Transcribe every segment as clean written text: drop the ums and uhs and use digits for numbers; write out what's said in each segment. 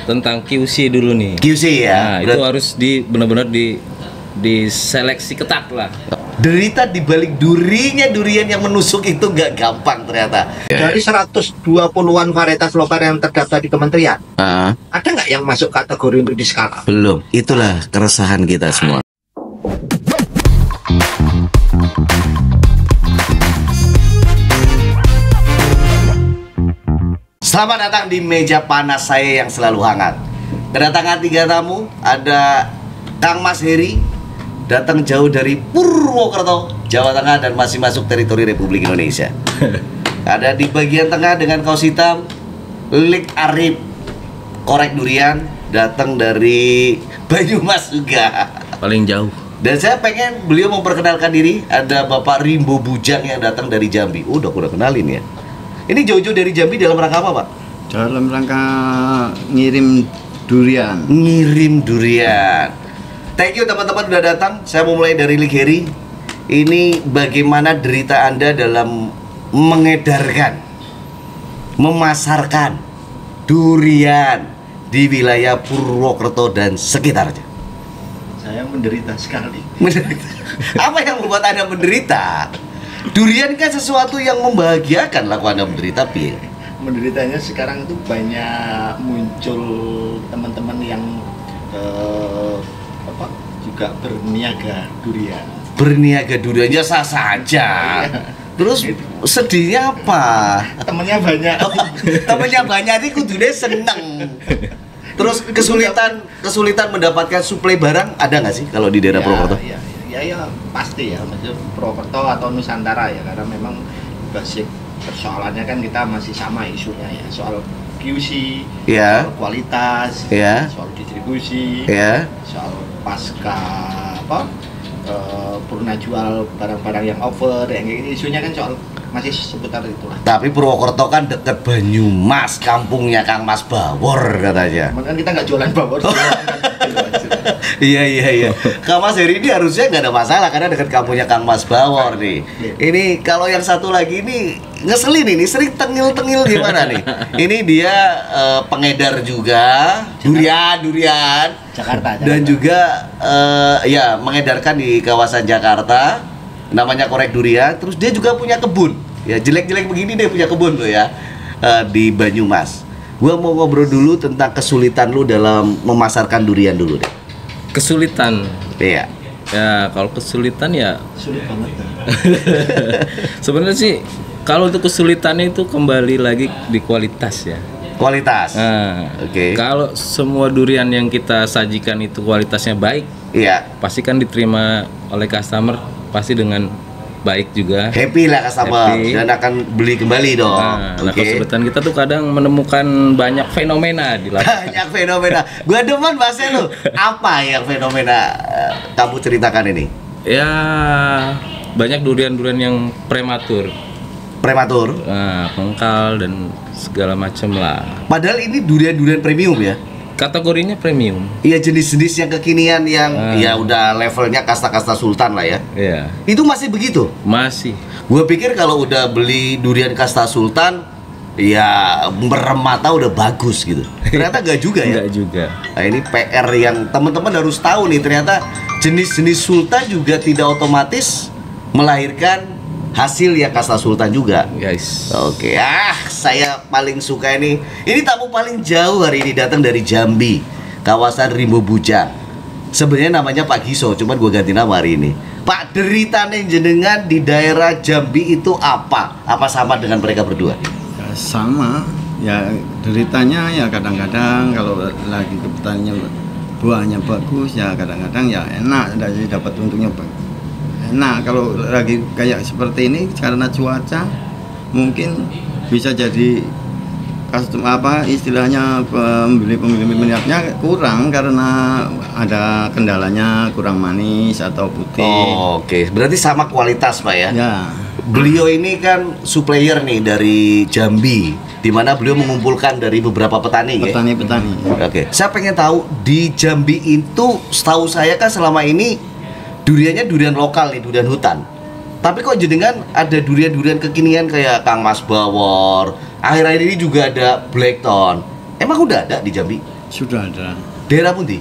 tentang QC dulu nih. QC ya. Nah, itu harus benar-benar diseleksi ketat lah. Derita di balik durinya durian yang menusuk itu nggak gampang ternyata. Dari 120-an varietas lokal yang terdaftar di kementerian, ada nggak yang masuk kategori untuk diskala? Belum. Itulah keresahan kita semua. Selamat datang di meja panas saya yang selalu hangat. Kedatangan 3 tamu, ada Kang Mas Heri, datang jauh dari Purwokerto, Jawa Tengah, dan masih masuk teritori Republik Indonesia. Ada di bagian tengah dengan kaos hitam, Lik Arif, korek durian, datang dari Banyumas juga. Paling jauh. Dan saya pengen beliau memperkenalkan diri. Ada Bapak Rimbo Bujang yang datang dari Jambi. Udah kenalin ya. Ini jauh-jauh dari Jambi dalam rangka apa, Pak? Dalam rangka ngirim durian. Ngirim durian. Thank you teman-teman udah datang. Saya mau mulai dari Lik Heri. Ini bagaimana derita Anda dalam mengedarkan, memasarkan durian di wilayah Purwokerto dan sekitarnya? Saya menderita sekali. Menderita. Apa yang membuat Anda menderita? Durian kan sesuatu yang membahagiakan, laku Anda menderita, Pi. Menderitanya sekarang itu banyak muncul teman-teman yang juga berniaga durian. Berniaga durian ya sah saja. Terus sedihnya apa? Temennya banyak. Temennya banyak ini kudune seneng. Terus kesulitan mendapatkan suplai barang ada nggak sih kalau di daerah Purwokerto? Ya pasti ya, maksudnya Purwokerto atau Nusantara ya, karena memang basic persoalannya kan kita masih sama isunya ya, soal QC, soal kualitas, soal distribusi, soal pasca purna jual barang-barang yang over, yang kayak gini, isunya kan soal masih seputar itulah. Tapi Purwokerto kan deket Banyumas, kampungnya Kang Mas Bawor katanya. Kan kita nggak jualan bawor. Iya. Kang Mas Heri ini harusnya nggak ada masalah karena dekat kampungnya Kang Mas Bawor nih. Ini kalau yang satu lagi ini ngeselin ini, sering tengil-tengil gimana nih? Ini dia pengedar juga durian Jakarta. Dan juga ya mengedarkan di kawasan Jakarta. Namanya korek durian. Terus dia juga punya kebun. Ya jelek-jelek begini dia punya kebun tuh ya, di Banyumas. Gua mau ngobrol dulu tentang kesulitan lu dalam memasarkan durian dulu deh. Kesulitan. Iya. Ya kalau kesulitan ya Sulit banget. sebenarnya sih kalau untuk kesulitannya itu kembali lagi di kualitas ya. Kualitas. Oke. Kalau semua durian yang kita sajikan itu kualitasnya baik, pasti kan diterima oleh customer, pasti dengan baik juga. Happy lah customer dan akan beli kembali dong. Nah, kesulitan kita tuh kadang menemukan banyak fenomena di lapangan. Banyak fenomena. Gua demen bahasnya lu. Apa yang fenomena kamu ceritakan ini? Ya banyak durian-durian yang prematur. Pengkal dan segala macam lah. Padahal ini durian-durian premium ya. Kategorinya premium. Iya, jenis-jenis yang kekinian yang ya udah levelnya kasta-kasta sultan lah ya. Iya. Itu masih begitu? Masih. Gue pikir kalau udah beli durian kasta sultan, ya meremata udah bagus gitu. Ternyata enggak juga ya? Enggak juga. Nah ini PR yang teman-teman harus tahu nih, ternyata jenis-jenis sultan juga tidak otomatis melahirkan hasil yang kasta sultan juga, guys. Oke, saya paling suka ini. Ini tamu paling jauh hari ini datang dari Jambi, kawasan Rimbo Bujang. Sebenarnya namanya Pak Giso, cuman gue ganti nama hari ini. Pak, deritane jenengan di daerah Jambi itu apa? Apa sama dengan mereka berdua? Ya, sama. Ya deritanya ya kadang-kadang kalau lagi kebetulannya buahnya bagus ya kadang-kadang ya enak, dapat untungnya bagus. Nah kalau lagi kayak seperti ini karena cuaca mungkin bisa jadi istilahnya pembeli minyaknya kurang karena ada kendalanya kurang manis atau putih. Oke, berarti sama kualitas Pak ya? Ya. Beliau ini kan supplier nih dari Jambi, di mana beliau mengumpulkan dari beberapa petani. Petani. Oke, saya pengen tahu di Jambi itu, setahu saya kan selama ini duriannya durian lokal nih, durian hutan. Tapi kok jenengan ada durian-durian kekinian kayak Kang Mas Bawor. Akhir-akhir ini juga ada Blackton. Emang udah ada di Jambi? Sudah ada. Daerah pundi?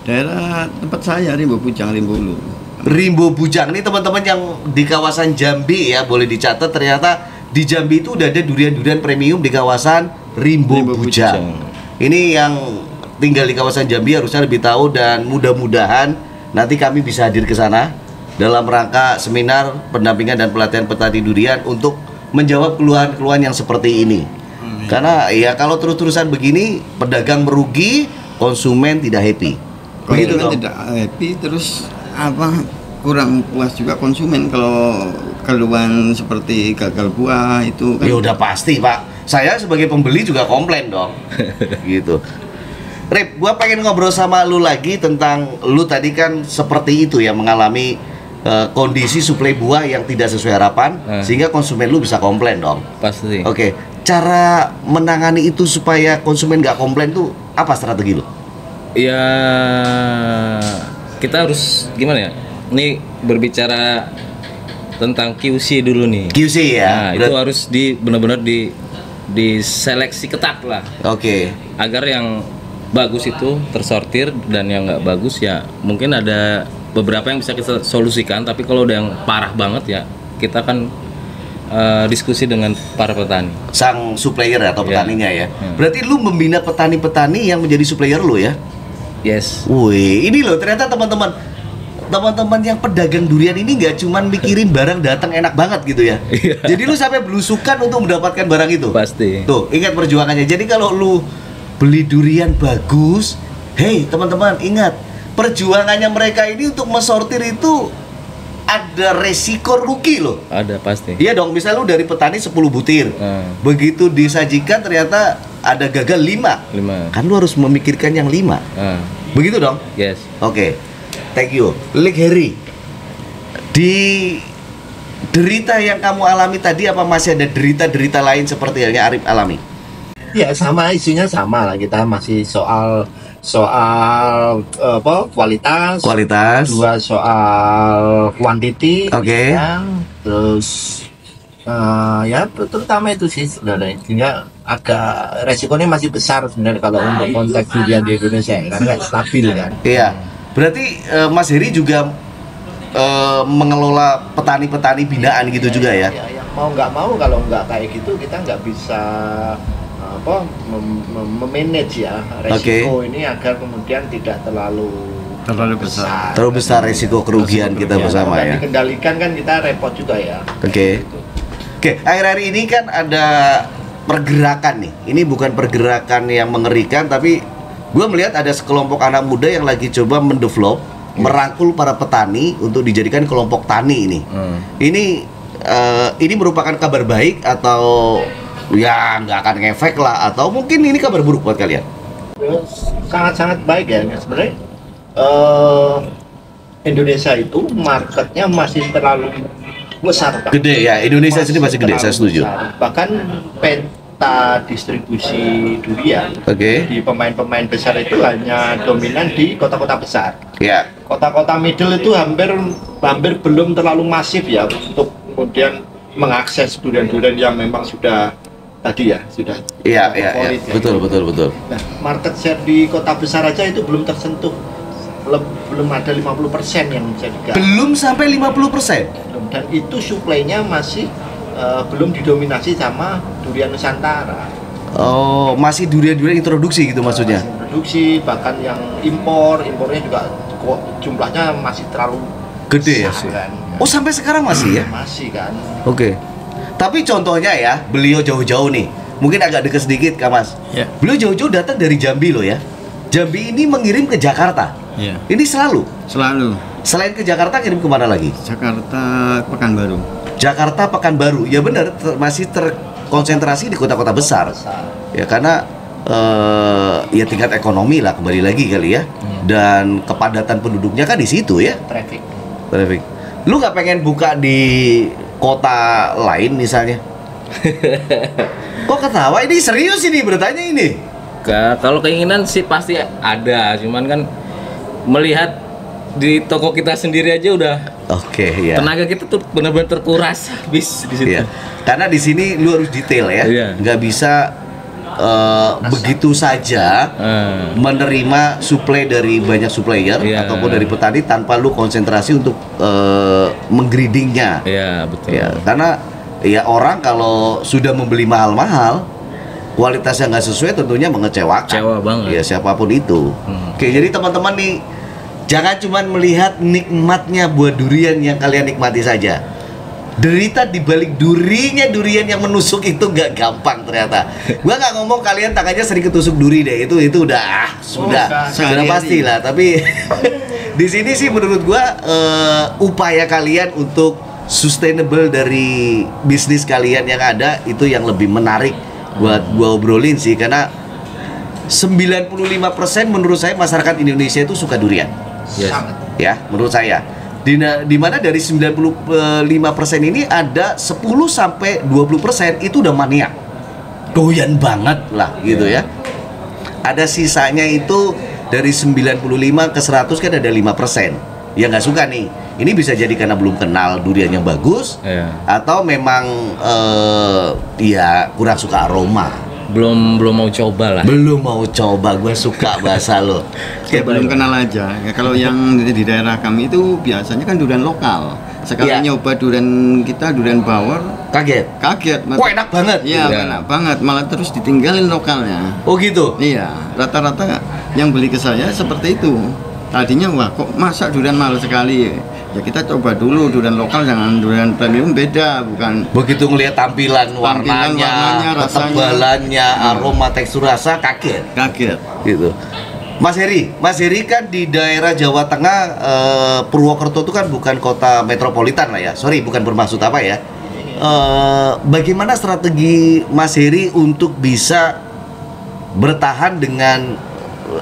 Daerah tempat saya Rimbo Bujang, Limbolu. Rimbo Bujang ini teman-teman yang di kawasan Jambi ya, boleh dicatat ternyata di Jambi itu udah ada durian-durian premium di kawasan Rimbo Bujang. Ini yang tinggal di kawasan Jambi harusnya lebih tahu, dan mudah-mudahan nanti kami bisa hadir ke sana dalam rangka seminar pendampingan dan pelatihan petani durian untuk menjawab keluhan-keluhan yang seperti ini. Karena ya kalau terus-terusan begini, pedagang merugi, konsumen tidak happy. Begitu kan, tidak happy, terus apa, kurang puas juga konsumen kalau keluhan seperti gagal buah itu kan. Ya udah pasti Pak, saya sebagai pembeli juga komplain dong. Gitu. Rip, gua pengen ngobrol sama lu lagi tentang lu tadi kan seperti itu ya, mengalami kondisi suplai buah yang tidak sesuai harapan, sehingga konsumen lu bisa komplain dong. Pasti. Oke, cara menangani itu supaya konsumen nggak komplain tuh apa strategi lu? Ya kita harus gimana ya? Ini berbicara tentang QC dulu nih. QC ya. Nah, itu harus benar-benar diseleksi ketat lah. Oke. Agar yang bagus itu tersortir, dan yang nggak bagus ya mungkin ada beberapa yang bisa kita solusikan, tapi kalau udah yang parah banget ya kita kan diskusi dengan para petani, sang supplier atau petaninya ya. Berarti lu membina petani-petani yang menjadi supplier lu ya? Yes. Wih, ini loh ternyata teman-teman yang pedagang durian ini nggak cuman mikirin barang datang enak banget gitu ya. Jadi lu sampai belusukan untuk mendapatkan barang itu. Pasti. Tuh, ingat perjuangannya. Jadi kalau lu beli durian bagus, hey teman-teman ingat, perjuangannya mereka ini untuk mensortir itu ada resiko rugi loh. Ada pasti. Iya dong, misalnya lu dari petani 10 butir. Begitu disajikan ternyata ada gagal 5. Kan lu harus memikirkan yang 5. Begitu dong? Yes. Oke. Thank you. Lik Heri. Di derita yang kamu alami tadi, apa masih ada derita-derita lain seperti halnya Arif alami? Ya sama, isunya sama lah, kita masih soal apa, kualitas, dua soal quantity, Oke. Terus ya terutama itu sih sebenarnya, sehingga agak resikonya masih besar sebenarnya kalau untuk konteks durian di Indonesia ya, karena nggak stabil kan. Iya, berarti Mas Heri juga mengelola petani-petani binaan gitu juga ya? Ya, yang mau nggak mau, kalau nggak kayak gitu kita nggak bisa apa memanage ya resiko ini agar kemudian tidak terlalu besar. Terlalu besar resiko kerugian kita bersama ya. Dikendalikan kan kita repot juga ya. Oke, akhir-akhir ini kan ada pergerakan nih. Ini bukan pergerakan yang mengerikan, tapi gue melihat ada sekelompok anak muda yang lagi coba mendevelop, merangkul para petani untuk dijadikan kelompok tani ini. Ini merupakan kabar baik atau ya nggak akan ngefek lah, atau mungkin ini kabar buruk buat kalian? Sangat-sangat baik ya sebenarnya. Indonesia itu marketnya masih terlalu besar kan? Gede ya, Indonesia sendiri masih gede, saya setuju. Besar. Bahkan peta distribusi durian di pemain-pemain besar itu hanya dominan di kota-kota besar. Ya. Kota-kota middle itu hampir belum terlalu masif ya untuk kemudian mengakses durian-durian yang memang sudah tadi ya sudah. Iya, betul. Nah, market share di kota besar aja itu belum tersentuh, belum ada 50% yang bisa digarap. Belum sampai 50%. Dan itu suplainya masih belum didominasi sama durian Nusantara. Oh, masih durian-durian introduksi gitu maksudnya? Masih produksi, bahkan yang impornya juga jumlahnya masih terlalu gede ya sih. Kan? Oh, sampai sekarang masih ya? Masih kan. Oke. Tapi contohnya ya, beliau jauh-jauh nih. Mungkin agak deket sedikit, Kak Mas. Ya. Beliau jauh-jauh datang dari Jambi loh ya. Jambi ini mengirim ke Jakarta. Ya. Ini selalu. Selain ke Jakarta, kirim kemana lagi? Jakarta, Pekanbaru. Jakarta, Pekanbaru. Ya benar, masih terkonsentrasi di kota-kota besar. Ya karena ya tingkat ekonomi lah kembali lagi kali ya. Dan kepadatan penduduknya kan di situ ya. Traffic. Lu nggak pengen buka di kota lain misalnya? Kok ketawa? Ini serius ini bertanya ini. Kalau keinginan sih pasti ada, cuman kan melihat di toko kita sendiri aja udah. Oke, ya. Tenaga kita tuh benar-benar terkuras habis di situ. Iya. Karena di sini lu harus detail ya. Iya. Nggak bisa begitu saja menerima suplai dari banyak supplier ataupun dari petani tanpa lu konsentrasi untuk menggradingnya. Iya, betul. Ya, karena ya orang kalau sudah membeli mahal-mahal, kualitasnya nggak sesuai tentunya mengecewakan. Kecewa banget. Ya siapapun itu. Oke, jadi teman-teman nih, jangan cuma melihat nikmatnya buah durian yang kalian nikmati saja. Derita di balik durian yang menusuk itu nggak gampang ternyata. Gua nggak ngomong kalian tangannya sering ketusuk duri deh, itu sudah pasti lah. Tapi di sini sih menurut gua upaya kalian untuk sustainable dari bisnis kalian yang ada itu yang lebih menarik buat gua obrolin sih, karena 95% menurut saya masyarakat Indonesia itu suka durian. Yes. Ya, menurut saya. Di mana dari 95% ini ada 10-20% itu udah maniak. Doyan banget lah gitu ya. Ada sisanya itu dari 95 ke 100 kan ada 5% yang nggak suka nih. Ini bisa jadi karena belum kenal durian yang bagus, atau memang ya kurang suka aroma. Belum mau coba lah. Belum mau coba, gue suka bahasa lo. Kayak belum kenal aja. Ya, kalau yang di daerah kami itu biasanya kan durian lokal. Sekali nyoba durian kita, durian Bawor, kaget. Kok enak banget. Iya, enak banget. Malah terus ditinggalin lokalnya. Oh gitu. Iya, rata-rata yang beli ke saya seperti itu. Tadinya wah kok masak durian mahal sekali. Ya kita coba dulu durian lokal, jangan durian premium, beda, bukan. Begitu ngelihat tampilan warnanya, ketebalannya, aroma, tekstur rasa, kaget gitu. Mas Heri kan di daerah Jawa Tengah, Purwokerto itu kan bukan kota metropolitan lah ya. Sorry, bukan bermaksud apa ya. Bagaimana strategi Mas Heri untuk bisa bertahan dengan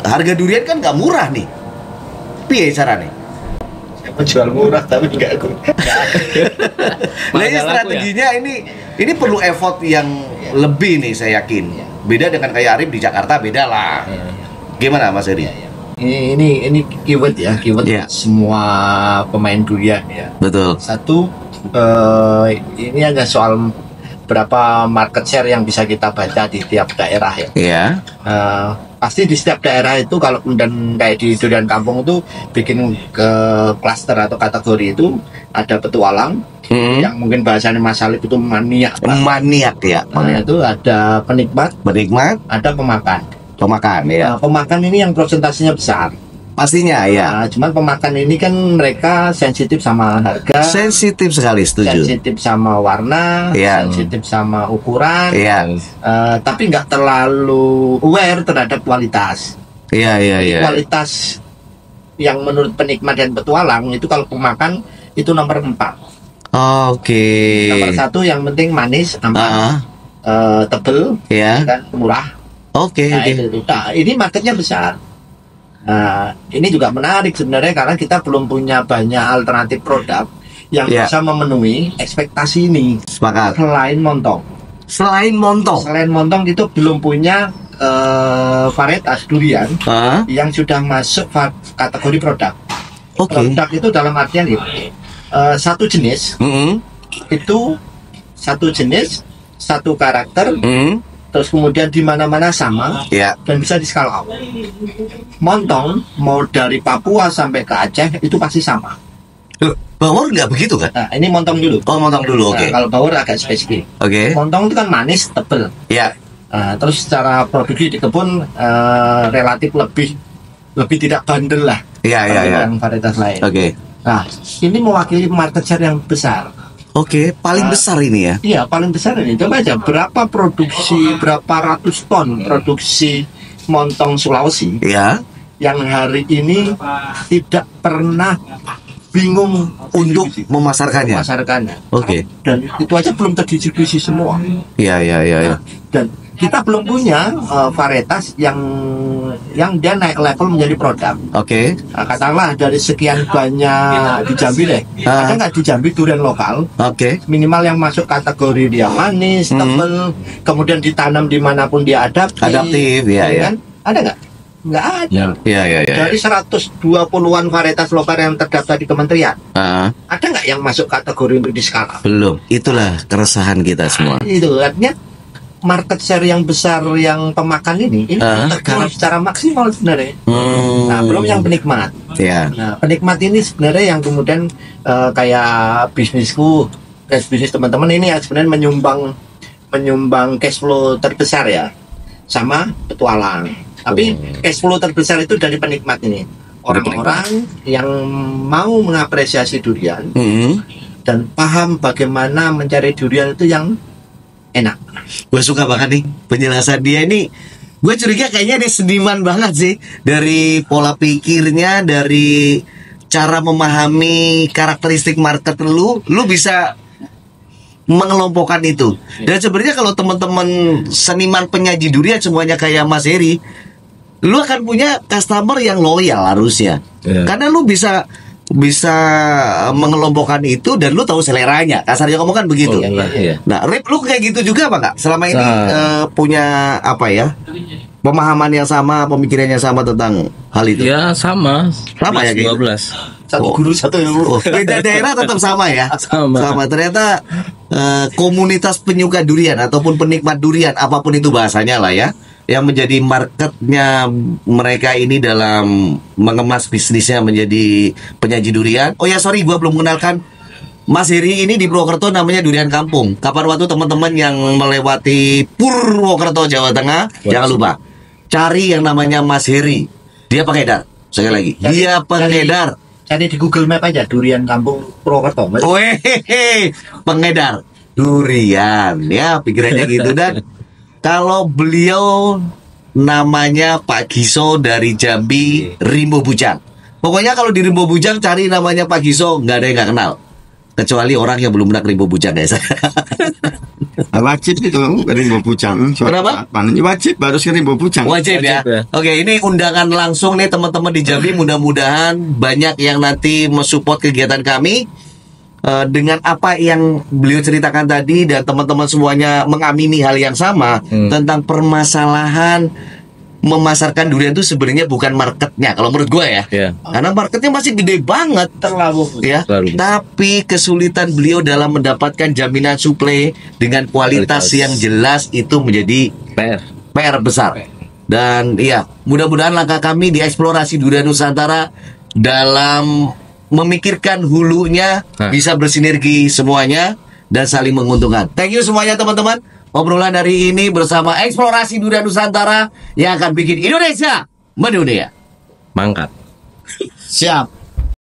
harga durian kan nggak murah nih? Piye caranya? Jual murah tapi nggak aku. Nah, ini strateginya ini perlu effort yang lebih nih, saya yakin. Beda dengan kayak Arif di Jakarta, beda lah. Gimana Mas Heri? Ini keyword ya, semua pemain durian ya. Betul. Satu, ini ada soal berapa market share yang bisa kita baca di tiap daerah ya. Iya. Pasti di setiap daerah itu kalau kemudian kayak di durian kampung itu bikin ke klaster atau kategori itu ada petualang yang mungkin bahasanya Mas Alif itu maniak ya. Itu ada penikmat, ada pemakan ya. Pemakan ini yang presentasinya besar pastinya ya. Cuman pemakan ini kan mereka sensitif sama harga, sensitif sekali, setuju, sensitif sama warna, sensitif sama ukuran, tapi nggak terlalu aware terhadap kualitas. Kualitas yang menurut penikmat dan petualang itu kalau pemakan itu nomor 4. Oke. Nomor 1 yang penting manis, aman, tebel, dan murah. Oke. Nah, ini marketnya besar. Nah, ini juga menarik sebenarnya karena kita belum punya banyak alternatif produk yang bisa memenuhi ekspektasi ini. Sepakat. Selain montong itu belum punya varietas durian yang sudah masuk kategori produk. Produk itu dalam artian satu jenis itu satu jenis, satu karakter. Terus kemudian di mana-mana sama dan bisa di scale out. Montong mau dari Papua sampai ke Aceh itu pasti sama. Bawor nggak begitu kan? Nah, ini montong dulu. Montong dulu, oke. Kalau bawor agak spesifik. Montong itu kan manis, tebel. Terus secara produksi di kebun relatif lebih tidak bandel lah. Dengan varietas lain. Nah, ini mewakili market share yang besar. Paling besar ini ya? Iya, paling besar ini. Coba aja berapa ratus ton produksi montong Sulawesi yang hari ini tidak pernah bingung untuk memasarkannya. Dan itu aja belum terdistribusi semua. Dan kita belum punya varietas yang dia naik level menjadi produk. Nah, katakanlah dari sekian banyak di Jambi deh, ada nggak di Jambi durian lokal? Minimal yang masuk kategori dia manis, tebel, kemudian ditanam dimanapun dia adaptif, kan? Ada nggak? Nggak ada. Dari 120-an varietas lokal yang terdaftar di kementerian, ada nggak yang masuk kategori untuk di skala? Belum. Itulah keresahan kita semua. Itu artinya market share yang besar yang pemakan ini tergarap secara maksimal sebenarnya. Nah, belum yang penikmat. Yeah. Nah, penikmat ini sebenarnya yang kemudian kayak bisnis teman-teman ini yang sebenarnya menyumbang cash flow terbesar ya, sama petualang. Tapi cash flow terbesar itu dari penikmat ini, orang-orang yang mau mengapresiasi durian dan paham bagaimana mencari durian itu yang enak. Gue suka banget nih penjelasan dia ini. Gue curiga kayaknya dia seniman banget sih, dari pola pikirnya, dari cara memahami karakteristik market lu bisa mengelompokkan itu. Dan sebenarnya kalau teman-teman seniman penyaji durian semuanya kayak Mas Heri, lu akan punya customer yang loyal harusnya. Karena lu bisa mengelompokkan itu dan lu tahu seleranya. Kasarnya kamu kan begitu. Nah, Rip, lu kayak gitu juga apa enggak? Selama ini punya apa ya? Pemahaman yang sama, pemikiran yang sama tentang hal itu. Ya, sama. Sama ya, 12. Satu guru satu ilmu. Beda daerah tetap sama ya. Sama. Ternyata komunitas penyuka durian ataupun penikmat durian, apapun itu bahasanya lah ya, yang menjadi marketnya mereka ini dalam mengemas bisnisnya menjadi penyaji durian. Oh ya, sorry, gue belum mengenalkan Mas Heri ini di Purwokerto namanya Durian Kampung. Kapan waktu teman-teman yang melewati Purwokerto, Jawa Tengah, jangan lupa cari yang namanya Mas Heri. Dia pengedar. Sekali lagi, dia pengedar. Cari di Google Map aja Durian Kampung Purwokerto. Wehehe, pengedar durian ya, pikirannya gitu. Dan kalau beliau namanya Pak Giso dari Jambi, Rimbo Bujang. Pokoknya kalau di Rimbo Bujang cari namanya Pak Giso, nggak ada yang nggak kenal. Kecuali orang yang belum pernah Rimbo Bujang, guys. Wajib itu Rimbo Bujang. Kenapa? Wajib harus Rimbo Bujang. Wajib ya. Oke, ini undangan langsung nih teman-teman di Jambi. Mudah-mudahan banyak yang nanti mensupport kegiatan kami. Dengan apa yang beliau ceritakan tadi dan teman-teman semuanya mengamini hal yang sama tentang permasalahan memasarkan durian itu sebenarnya bukan marketnya kalau menurut gue ya. Karena marketnya masih gede banget, terlalu ya. Tapi kesulitan beliau dalam mendapatkan jaminan suplai dengan kualitas yang jelas itu menjadi PR besar. Dan iya, mudah-mudahan langkah kami di eksplorasi durian Nusantara dalam memikirkan hulunya bisa bersinergi semuanya dan saling menguntungkan. Thank you semuanya teman-teman. Obrolan hari ini bersama eksplorasi durian Nusantara yang akan bikin Indonesia mendunia. Mangkat. siap.